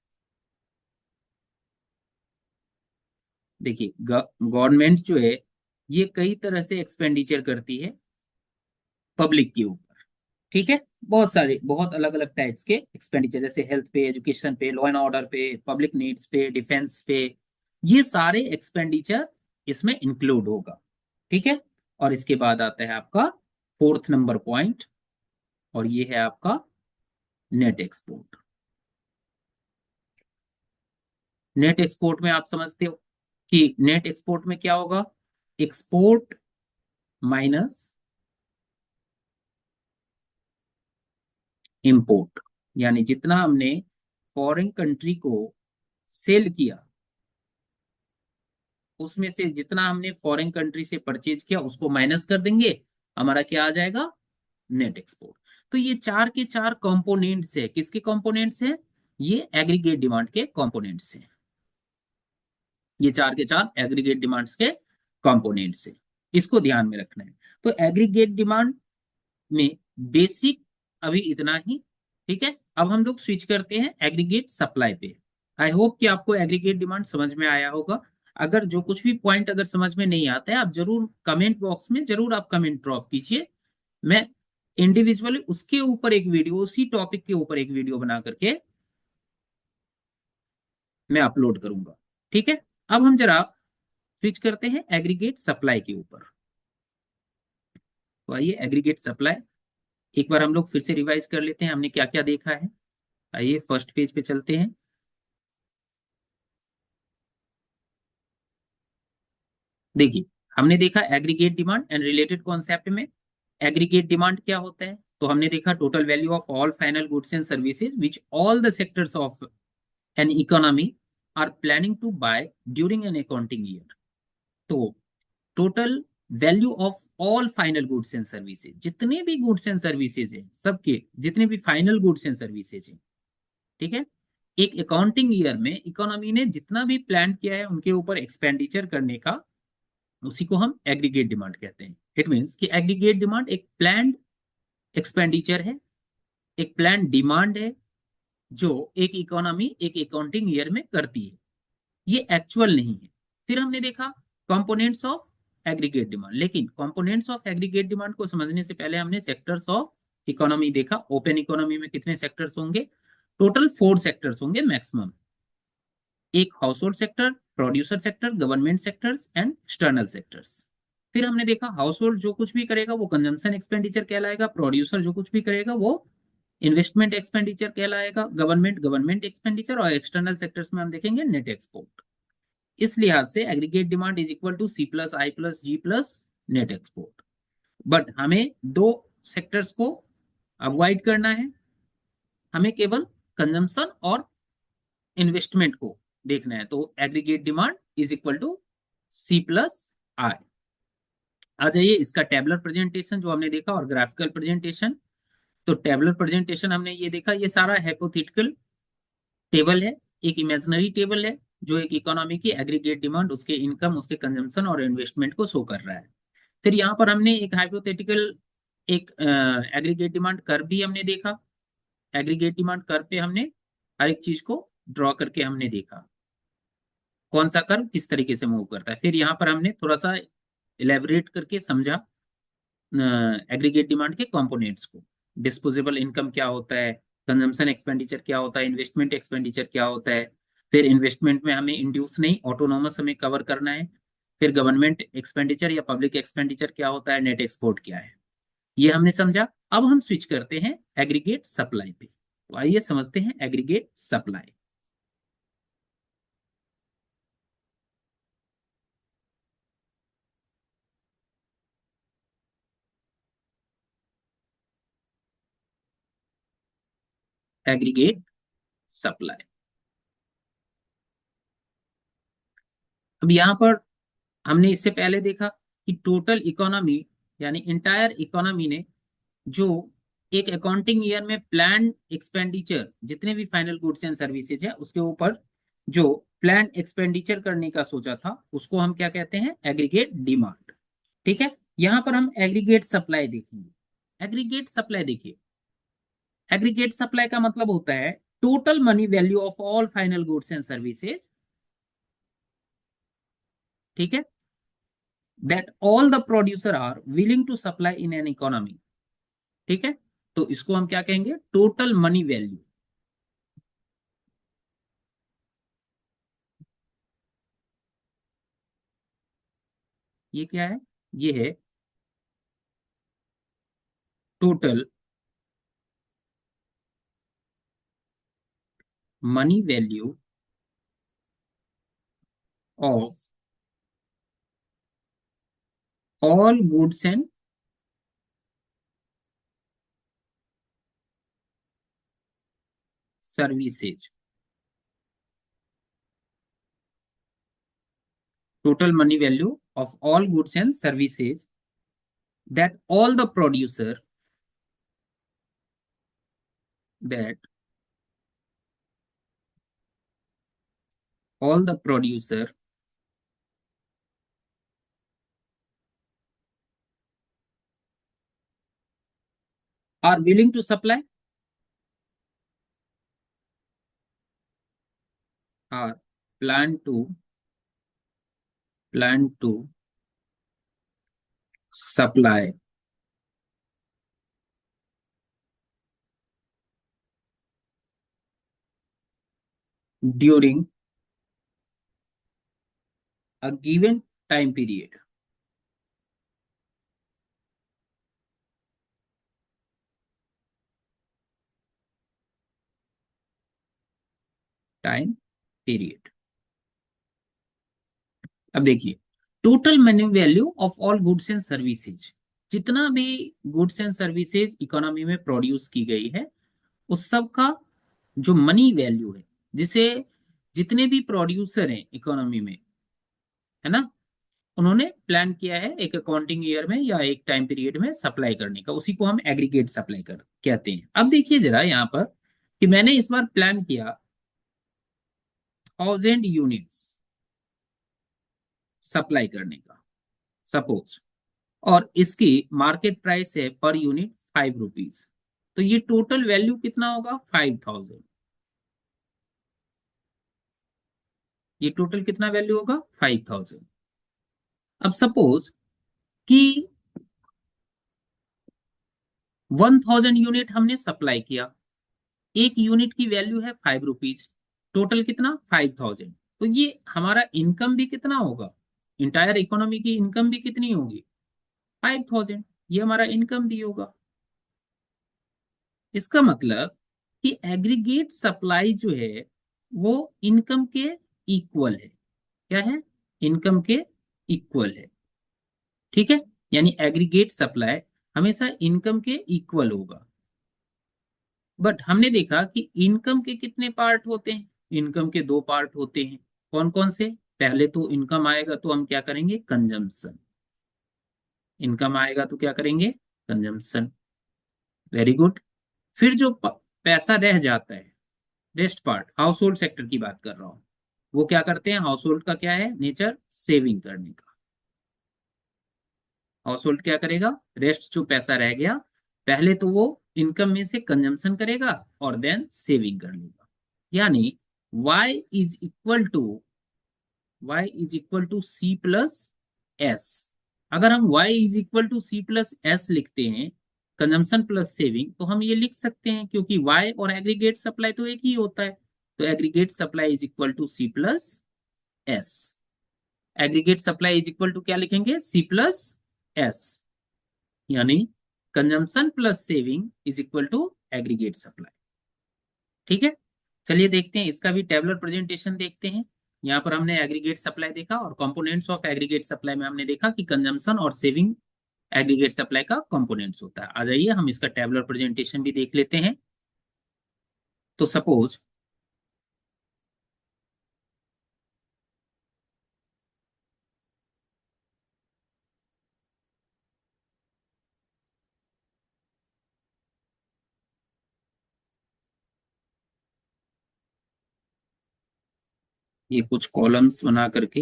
[SPEAKER 1] देखिए गवर्नमेंट जो है ये कई तरह से एक्सपेंडिचर करती है पब्लिक के ऊपर। ठीक है, बहुत सारे बहुत अलग अलग टाइप्स के एक्सपेंडिचर, जैसे हेल्थ पे, एजुकेशन पे, लॉ एंड ऑर्डर पे, पब्लिक नीड्स पे, डिफेंस पे, ये सारे एक्सपेंडिचर इसमें इंक्लूड होगा। ठीक है। और इसके बाद आता है आपका फोर्थ नंबर पॉइंट, और ये है आपका नेट एक्सपोर्ट। नेट एक्सपोर्ट में आप समझते हो कि नेट एक्सपोर्ट में क्या होगा, एक्सपोर्ट माइनस इंपोर्ट। यानी जितना हमने फॉरेन कंट्री को सेल किया, उसमें से जितना हमने फॉरेन कंट्री से परचेज किया उसको माइनस कर देंगे, हमारा क्या आ जाएगा, नेट एक्सपोर्ट। तो ये चार के चार कंपोनेंट्स है, किसके कंपोनेंट्स है, ये एग्रीगेट डिमांड के कंपोनेंट्स है। ये चार के चार एग्रीगेट डिमांड्स के कंपोनेंट्स है, इसको ध्यान में रखना है। तो एग्रीगेट डिमांड में बेसिक अभी इतना ही। ठीक है, अब हम लोग स्विच करते हैं एग्रीगेट सप्लाई पे। आई होप कि आपको एग्रीगेट डिमांड समझ में आया होगा। अगर जो कुछ भी पॉइंट अगर समझ में नहीं आता है, आप जरूर कमेंट बॉक्स में जरूर आप कमेंट ड्रॉप कीजिए। मैं इंडिविजुअली उसके ऊपर एक वीडियो, उसी टॉपिक के ऊपर एक वीडियो बना करके मैं अपलोड करूंगा। ठीक है, अब हम जरा स्विच करते हैं एग्रीगेट सप्लाई के ऊपर। तो आइए एग्रीगेट सप्लाई एक बार हम लोग फिर से रिवाइज कर लेते हैं, हमने क्या क्या देखा है। आइए फर्स्ट पेज पे चलते हैं। देखिए हमने देखा aggregate demand and related concept में एग्रीगेट डिमांड क्या होता है। तो हमने देखा total value of all final goods and services which all the sectors of an economy are planning to buy during an accounting year. तो total value of all final goods and services, जितने भी goods and services हैं, सबके जितने भी final goods and services हैं, ठीक है, एक अकाउंटिंग ईयर में इकोनॉमी ने जितना भी प्लान किया है उनके ऊपर एक्सपेंडिचर करने का, उसी को हम एग्रीगेट डिमांड कहते हैं। इट मीन्स कि एग्रीगेट डिमांड एक प्लान्ड एक्सपेंडिचर है, एक प्लान डिमांड है, जो एक इकोनॉमी एक अकाउंटिंग ईयर में करती है, ये एक्चुअल नहीं है। फिर हमने देखा कंपोनेंट्स ऑफ एग्रीगेट डिमांड, लेकिन कंपोनेंट्स ऑफ एग्रीगेट डिमांड को समझने से पहले हमने सेक्टर्स ऑफ इकोनॉमी देखा। ओपन इकोनॉमी में कितने सेक्टर्स होंगे, टोटल 4 सेक्टर्स होंगे मैक्सिमम। एक house hold sector, producer sector, government sectors and external sectors. फिर हमने देखा हाउस होल्ड जो कुछ भी करेगा वो कंजम्पशन एक्सपेंडिचर कहलाएगा, प्रोड्यूसर जो कुछ भी करेगा वो इन्वेस्टमेंट एक्सपेंडिचर कहलाएगा, गवर्नमेंट गवर्नमेंट एक्सपेंडिचर, और एक्सटर्नल सेक्टर्स में हम देखेंगे नेट एक्सपोर्ट। इस लिहाज से aggregate demand is equal to C plus I plus G plus net export. But हमें दो सेक्टर्स को अवॉइड करना है, हमें केवल कंजम्पशन और इन्वेस्टमेंट को देखना है। तो aggregate demand is equal to C plus I. आ जाइए इसका टेबलर प्रेजेंटेशन जो हमने देखा और ग्राफिकल प्रेजेंटेशन। तो टेबलर प्रेजेंटेशन हमने ये देखा, ये सारा हाइपोथेटिकल टेबल है, एक इमेजिनरी टेबल है जो एक इकोनॉमी की एग्रीगेट डिमांड, उसके इनकम, उसके कंजम्पशन और इन्वेस्टमेंट को शो कर रहा है। फिर यहाँ पर हमने एक हाइपोथेटिकल एक एग्रीगेट डिमांड कर्व भी हमने देखा। एग्रीगेट डिमांड कर्व पे हमने हर एक चीज को ड्रॉ करके हमने देखा कौन सा कर्व किस तरीके से मूव करता है। फिर यहाँ पर हमने थोड़ा सा इलेबोरेट करके समझा एग्रीगेट डिमांड के कंपोनेंट्स को। डिस्पोजेबल इनकम क्या होता है, कंजम्पशन एक्सपेंडिचर क्या होता है, इन्वेस्टमेंट एक्सपेंडिचर क्या होता है, फिर इन्वेस्टमेंट में हमें इंड्यूस नहीं, ऑटोनोमस हमें कवर करना है। फिर गवर्नमेंट एक्सपेंडिचर या पब्लिक एक्सपेंडिचर क्या होता है, नेट एक्सपोर्ट क्या है, ये हमने समझा। अब हम स्विच करते हैं एग्रीगेट सप्लाई पे। तो आइए समझते हैं एग्रीगेट सप्लाई। Aggregate supply. अब यहां पर हमने इससे पहले देखा कि टोटल इकोनॉमी यानी इंटायर इकोनॉमी ने जो एक अकाउंटिंग ईयर में प्लान एक्सपेंडिचर जितने भी फाइनल गुड्स एंड सर्विसेज है उसके ऊपर जो प्लान एक्सपेंडिचर करने का सोचा था उसको हम क्या कहते हैं, एग्रीगेट डिमांड। ठीक है, यहां पर हम एग्रीगेट सप्लाई देखेंगे। एग्रीगेट सप्लाई देखिए, एग्रीगेट सप्लाई का मतलब होता है total money value of all final goods and services, ठीक है, that all the producer are willing to supply in an economy. ठीक है, तो इसको हम क्या कहेंगे, टोटल मनी वैल्यू। ये क्या है, ये है total money value of all goods and services. Total money value of all goods and services that all the producer, that all the producer are willing to supply, are plan to supply during a given time period। Time period. अब देखिए, total money value of all goods and services, जितना भी goods and services economy में produce की गई है उस सब का जो मनी वैल्यू है, जिसे जितने भी प्रोड्यूसर हैं इकोनॉमी में, है ना, उन्होंने प्लान किया है एक अकाउंटिंग ईयर में या एक टाइम पीरियड में सप्लाई करने का, उसी को हम एग्रीगेट सप्लाई कर कहते हैं। अब देखिए जरा यहाँ पर कि मैंने इस बार प्लान किया 1000 यूनिट्स सप्लाई करने का, सपोज, और इसकी मार्केट प्राइस है पर यूनिट 5 रुपीज। तो ये टोटल वैल्यू कितना होगा, 5000। ये टोटल कितना वैल्यू होगा, 5000। अब सपोज कि 1000 यूनिट हमने सप्लाई किया, एक यूनिट की वैल्यू है 5 रुपीज, टोटल कितना, 5000। तो ये हमारा इनकम भी कितना होगा, इंटायर इकोनॉमी की इनकम भी कितनी होगी, 5000। ये हमारा इनकम भी होगा। इसका मतलब कि एग्रीगेट सप्लाई जो है वो इनकम के इक्वल है। क्या है, इनकम के इक्वल है। ठीक है, यानी एग्रीगेट सप्लाई हमेशा इनकम के इक्वल होगा। बट हमने देखा कि इनकम के कितने पार्ट होते हैं, इनकम के दो पार्ट होते हैं। कौन कौन से, पहले तो इनकम आएगा तो हम क्या करेंगे, कंजम्पशन। इनकम आएगा तो क्या करेंगे, कंजम्पशन। Very good. फिर जो पैसा रह जाता है, rest part, house hold sector की बात कर रहा हूं, वो क्या करते हैं, हाउस होल्ड का क्या है नेचर, सेविंग करने का। हाउस होल्ड क्या करेगा, रेस्ट जो पैसा रह गया पहले तो वो इनकम में से कंजम्पशन करेगा और देन सेविंग कर लेगा। यानी y is equal to, y is equal to C plus S. अगर हम y is equal to C plus S लिखते हैं, कंजम्पशन प्लस सेविंग, तो हम ये लिख सकते हैं क्योंकि y और एग्रीगेट सप्लाई तो एक ही होता है। तो aggregate supply is equal to C plus S. Aggregate supply is equal to क्या लिखेंगे, सी प्लस एस, यानी consumption plus saving is equal to aggregate supply. ठीक है, चलिए देखते हैं इसका भी टेबुलर प्रेजेंटेशन देखते हैं। यहाँ पर हमने एग्रीगेट सप्लाई देखा और कंपोनेंट्स ऑफ एग्रीगेट सप्लाई में हमने देखा कि कंजम्पशन और सेविंग एग्रीगेट सप्लाई का कंपोनेंट्स होता है। आ जाइए हम इसका टेबुलर प्रेजेंटेशन भी देख लेते हैं। तो सपोज ये कुछ कॉलम्स बना करके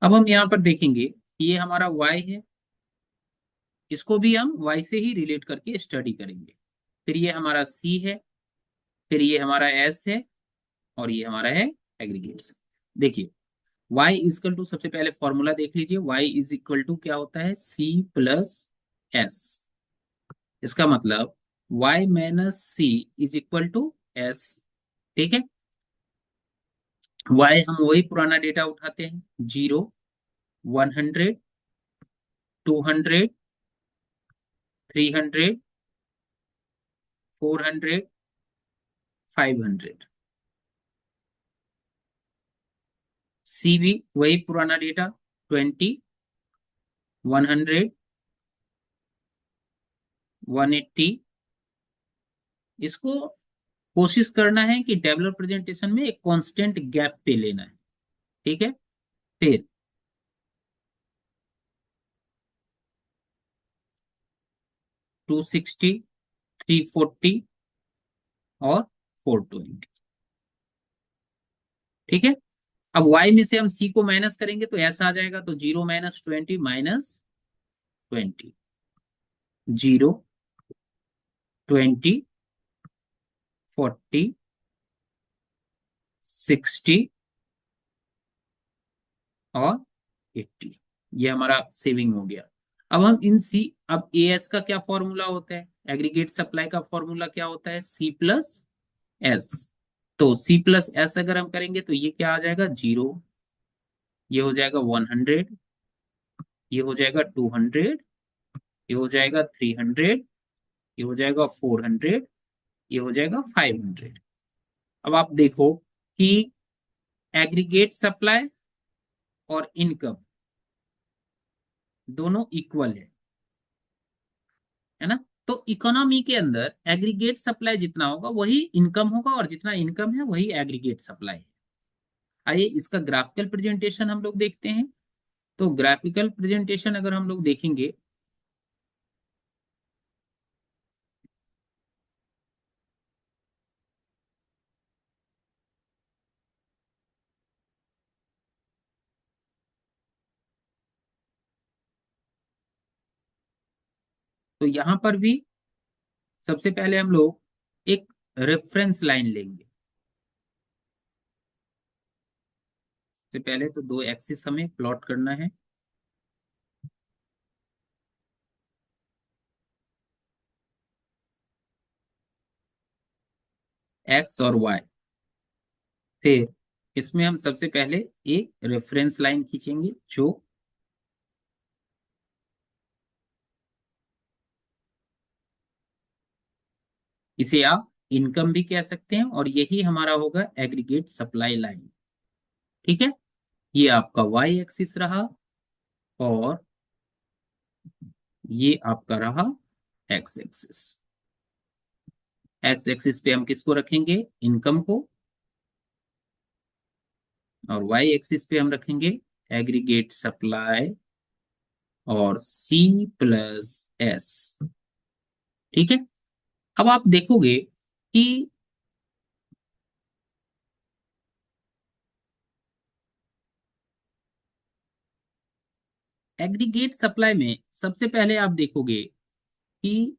[SPEAKER 1] अब हम यहाँ पर देखेंगे ये हमारा y है, इसको भी हम y से ही रिलेट करके स्टडी करेंगे। फिर ये हमारा c है, फिर ये हमारा s है, और ये हमारा है एग्रीगेट्स। देखिए y इजकल टू, सबसे पहले फॉर्मूला देख लीजिए, y इज इक्वल टू क्या होता है, c प्लस s। इसका मतलब y minus c is equal to s। ठीक है, y हम वही पुराना डेटा उठाते हैं, 0, 100, 200, 300, 400, 500। c भी वही पुराना डेटा, 20, 100, 180। इसको कोशिश करना है कि टेबुलर प्रेजेंटेशन में एक कांस्टेंट गैप पे लेना है। ठीक है, फिर 260, 340 और 420। ठीक है, अब y में से हम c को माइनस करेंगे तो ऐसा आ जाएगा, तो 0 माइनस 20 माइनस 20, 0, 20, 40, 60 और 80। ये हमारा सेविंग हो गया। अब हम इन सी, अब ए एस का क्या फॉर्मूला होता है, एग्रीगेट सप्लाई का फॉर्मूला क्या होता है, सी प्लस एस। तो सी प्लस एस अगर हम करेंगे तो ये क्या आ जाएगा, 0, ये हो जाएगा 100, ये हो जाएगा 200, ये हो जाएगा 300, ये हो जाएगा 400, ये हो जाएगा 500। अब आप देखो कि एग्रीगेट सप्लाई और इनकम दोनों इक्वल है ना। तो इकोनॉमी के अंदर एग्रीगेट सप्लाई जितना होगा वही इनकम होगा, और जितना इनकम है वही एग्रीगेट सप्लाई है। आइए इसका ग्राफिकल प्रेजेंटेशन हम लोग देखते हैं। तो ग्राफिकल प्रेजेंटेशन अगर हम लोग देखेंगे, तो यहां पर भी सबसे पहले हम लोग एक रेफरेंस लाइन लेंगे। सबसे पहले तो दो एक्सिस हमें प्लॉट करना है, एक्स और वाई। फिर इसमें हम सबसे पहले एक रेफरेंस लाइन खींचेंगे, जो इसे आप इनकम भी कह सकते हैं, और यही हमारा होगा एग्रीगेट सप्लाई लाइन। ठीक है, ये आपका वाई एक्सिस रहा, और ये आपका रहा एक्स एक्सिस। एक्स एक्सिस पे हम किसको रखेंगे, इनकम को, और वाई एक्सिस पे हम रखेंगे एग्रीगेट सप्लाई और सी प्लस एस। ठीक है, अब आप देखोगे कि एग्रीगेट सप्लाई में सबसे पहले आप देखोगे कि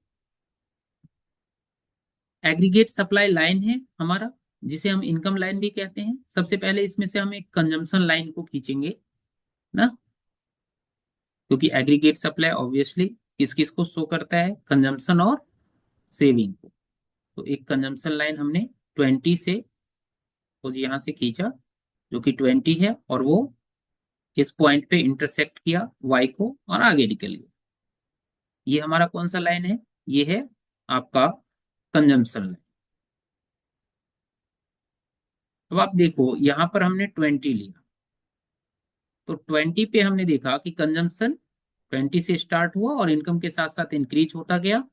[SPEAKER 1] एग्रीगेट सप्लाई लाइन है हमारा, जिसे हम इनकम लाइन भी कहते हैं। सबसे पहले इसमें से हम एक कंजम्पशन लाइन को खींचेंगे, ना, क्योंकि एग्रीगेट सप्लाई ऑब्वियसली किस किस को शो करता है, कंजम्पशन और सेविंग को। तो एक कंजम्पशन लाइन हमने 20 से तो यहां से खींचा जो कि 20 है, और वो इस पॉइंट पे इंटरसेक्ट किया वाई को और आगे निकल गया। ये हमारा कौन सा लाइन है, ये है आपका कंजम्पशन लाइन। अब आप देखो यहां पर हमने 20 लिया, तो 20 पे हमने देखा कि कंजम्पशन 20 से स्टार्ट हुआ और इनकम के साथ साथ इंक्रीज होता गया,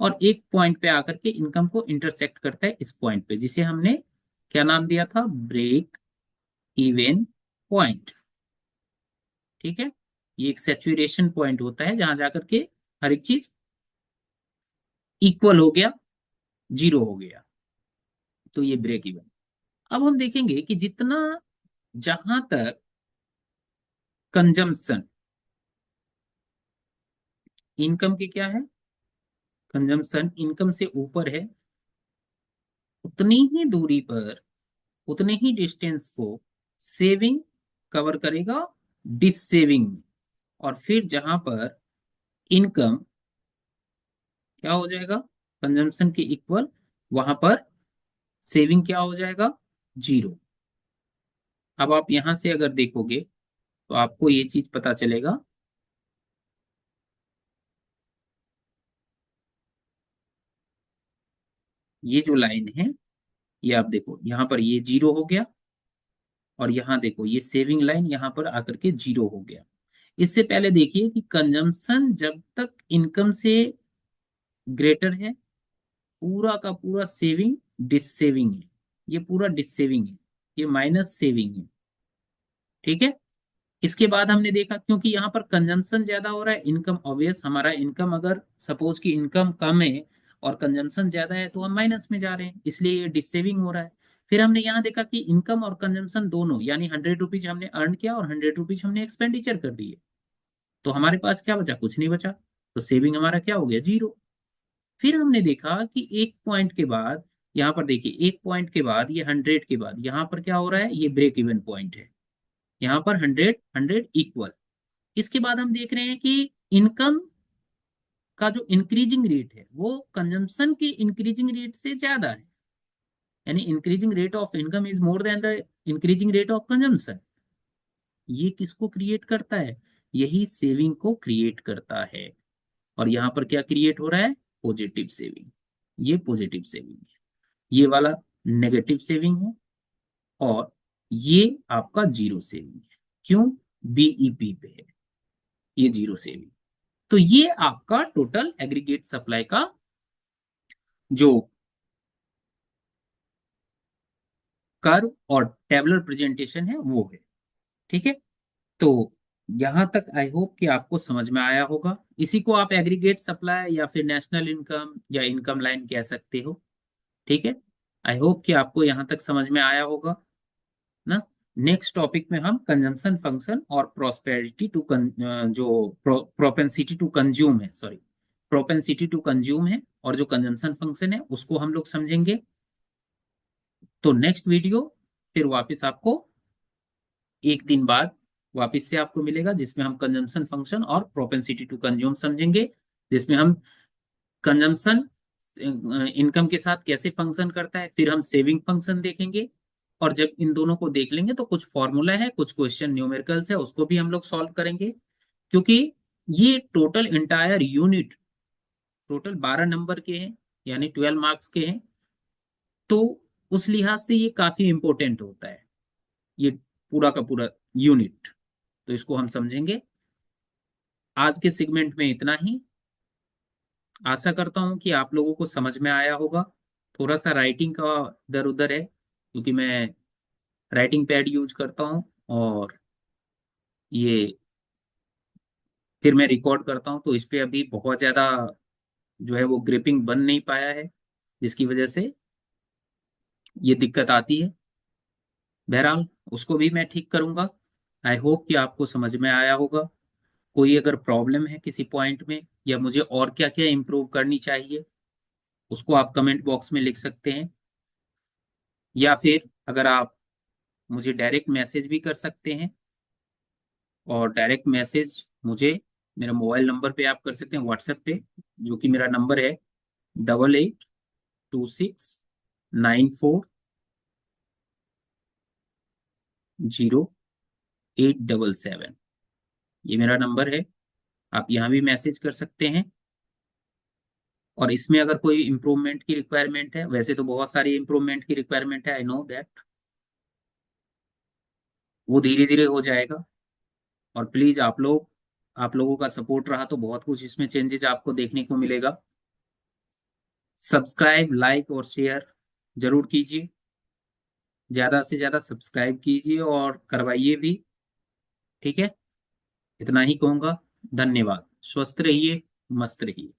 [SPEAKER 1] और एक पॉइंट पे आकर के इनकम को इंटरसेक्ट करता है इस पॉइंट पे, जिसे हमने क्या नाम दिया था, ब्रेक इवन पॉइंट। ठीक है, ये एक सेचुरेशन पॉइंट होता है जहां जाकर के हर एक चीज इक्वल हो गया, जीरो हो गया, तो ये ब्रेक इवन। अब हम देखेंगे कि जितना, जहां तक कंजम्पशन इनकम के क्या है, कंजम्पशन इनकम से ऊपर है, उतनी ही दूरी पर, उतने ही डिस्टेंस को सेविंग कवर करेगा डिस सेविंग में। और फिर जहां पर इनकम क्या हो जाएगा, कंजम्पशन के इक्वल, वहां पर सेविंग क्या हो जाएगा, जीरो। अब आप यहां से अगर देखोगे तो आपको ये चीज पता चलेगा, ये जो लाइन है, ये आप देखो यहां पर ये जीरो हो गया, और यहां देखो ये सेविंग लाइन यहां पर आकर के जीरो हो गया। इससे पहले देखिए कि कंजम्पशन जब तक इनकम से ग्रेटर है, पूरा का पूरा सेविंग डिस सेविंग है, ये पूरा डिस सेविंग है, ये माइनस सेविंग है। ठीक है, इसके बाद हमने देखा क्योंकि यहाँ पर कंजम्पशन ज्यादा हो रहा है, इनकम ऑब्वियस, हमारा इनकम अगर सपोज की इनकम कम है और कंजम्पशन ज्यादा है तो हम माइनस में जा रहे हैं, इसलिए ये डिसेविंग हो रहा है। फिर हमने यहाँ देखा कि इनकम और कंजम्पशन दोनों, यानी 100 रुपीज हमने अर्न किया और 100 रुपीज हमने एक्सपेंडिचर कर दिए, तो हमारे पास क्या बचा, कुछ नहीं बचा, तो सेविंग हमारा क्या हो गया, जीरो। फिर हमने देखा कि एक पॉइंट के बाद, यहाँ पर देखिए एक पॉइंट के बाद, ये 100 के बाद यहाँ पर क्या हो रहा है, ये ब्रेक इवन पॉइंट है, यहाँ पर 100 इक्वल। इसके बाद हम देख रहे हैं कि इनकम का जो इंक्रीजिंग रेट है वो कंजम्पशन की इंक्रीजिंग रेट से ज्यादा है, यानी increasing rate of income is more than the increasing rate of consumption. ये किसको क्रिएट करता है, यही सेविंग को क्रिएट करता है। और यहां पर क्या क्रिएट हो रहा है, पॉजिटिव सेविंग, ये पॉजिटिव सेविंग है, ये वाला नेगेटिव सेविंग है, और ये आपका जीरो सेविंग है। क्यों, बीईपी पे है, ये जीरो सेविंग। तो ये आपका टोटल एग्रीगेट सप्लाई का जो कर्व और टेबलर प्रेजेंटेशन है वो है। ठीक है, तो यहां तक आई होप कि आपको समझ में आया होगा। इसी को आप एग्रीगेट सप्लाई या फिर नेशनल इनकम या इनकम लाइन कह सकते हो। ठीक है, आई होप कि आपको यहां तक समझ में आया होगा ना। नेक्स्ट टॉपिक में हम कंजम्पशन फंक्शन और प्रोस्पेरिटी टू जो प्रोपेंसिटी टू कंज्यूम है, सॉरी, प्रोपेंसिटी टू कंज्यूम है, और जो कंजम्पशन फंक्शन है उसको हम लोग समझेंगे। तो नेक्स्ट वीडियो फिर वापस आपको एक दिन बाद वापस से आपको मिलेगा, जिसमें हम कंजम्पशन फंक्शन और प्रोपेंसिटी टू कंज्यूम समझेंगे, जिसमें हम कंजम्पशन इनकम के साथ कैसे फंक्शन करता है, फिर हम सेविंग फंक्शन देखेंगे। और जब इन दोनों को देख लेंगे तो कुछ फॉर्मूला है, कुछ क्वेश्चन न्यूमेरिकल्स है, उसको भी हम लोग सॉल्व करेंगे। क्योंकि ये total entire unit total 12 number के हैं, यानी 12 मार्क्स के हैं, तो उस लिहाज से ये काफी इंपॉर्टेंट होता है, ये पूरा का पूरा यूनिट। तो इसको हम समझेंगे। आज के सेगमेंट में इतना ही। आशा करता हूं कि आप लोगों को समझ में आया होगा। थोड़ा सा राइटिंग का इधर उधर है, क्योंकि मैं राइटिंग पैड यूज करता हूं, और ये फिर मैं रिकॉर्ड करता हूं, तो इस पे अभी बहुत ज्यादा जो है वो ग्रिपिंग बन नहीं पाया है, जिसकी वजह से ये दिक्कत आती है। बहरहाल उसको भी मैं ठीक करूंगा। आई होप कि आपको समझ में आया होगा। कोई अगर प्रॉब्लम है किसी पॉइंट में, या मुझे और क्या क्या इम्प्रूव करनी चाहिए, उसको आप कमेंट बॉक्स में लिख सकते हैं, या फिर अगर आप मुझे डायरेक्ट मैसेज भी कर सकते हैं। और डायरेक्ट मैसेज मुझे मेरे मोबाइल नंबर पे आप कर सकते हैं, व्हाट्सएप पे, जो कि मेरा नंबर है 8826940877। ये मेरा नंबर है, आप यहाँ भी मैसेज कर सकते हैं। और इसमें अगर कोई इम्प्रूवमेंट की रिक्वायरमेंट है, वैसे तो बहुत सारी इम्प्रूवमेंट की रिक्वायरमेंट है, आई नो दैट, वो धीरे धीरे हो जाएगा। और प्लीज आप लोगों का सपोर्ट रहा तो बहुत कुछ इसमें चेंजेस आपको देखने को मिलेगा। सब्सक्राइब, लाइक और शेयर जरूर कीजिए, ज्यादा से ज्यादा सब्सक्राइब कीजिए और करवाइए भी। ठीक है, इतना ही कहूंगा। धन्यवाद। स्वस्थ रहिए, मस्त रहिए।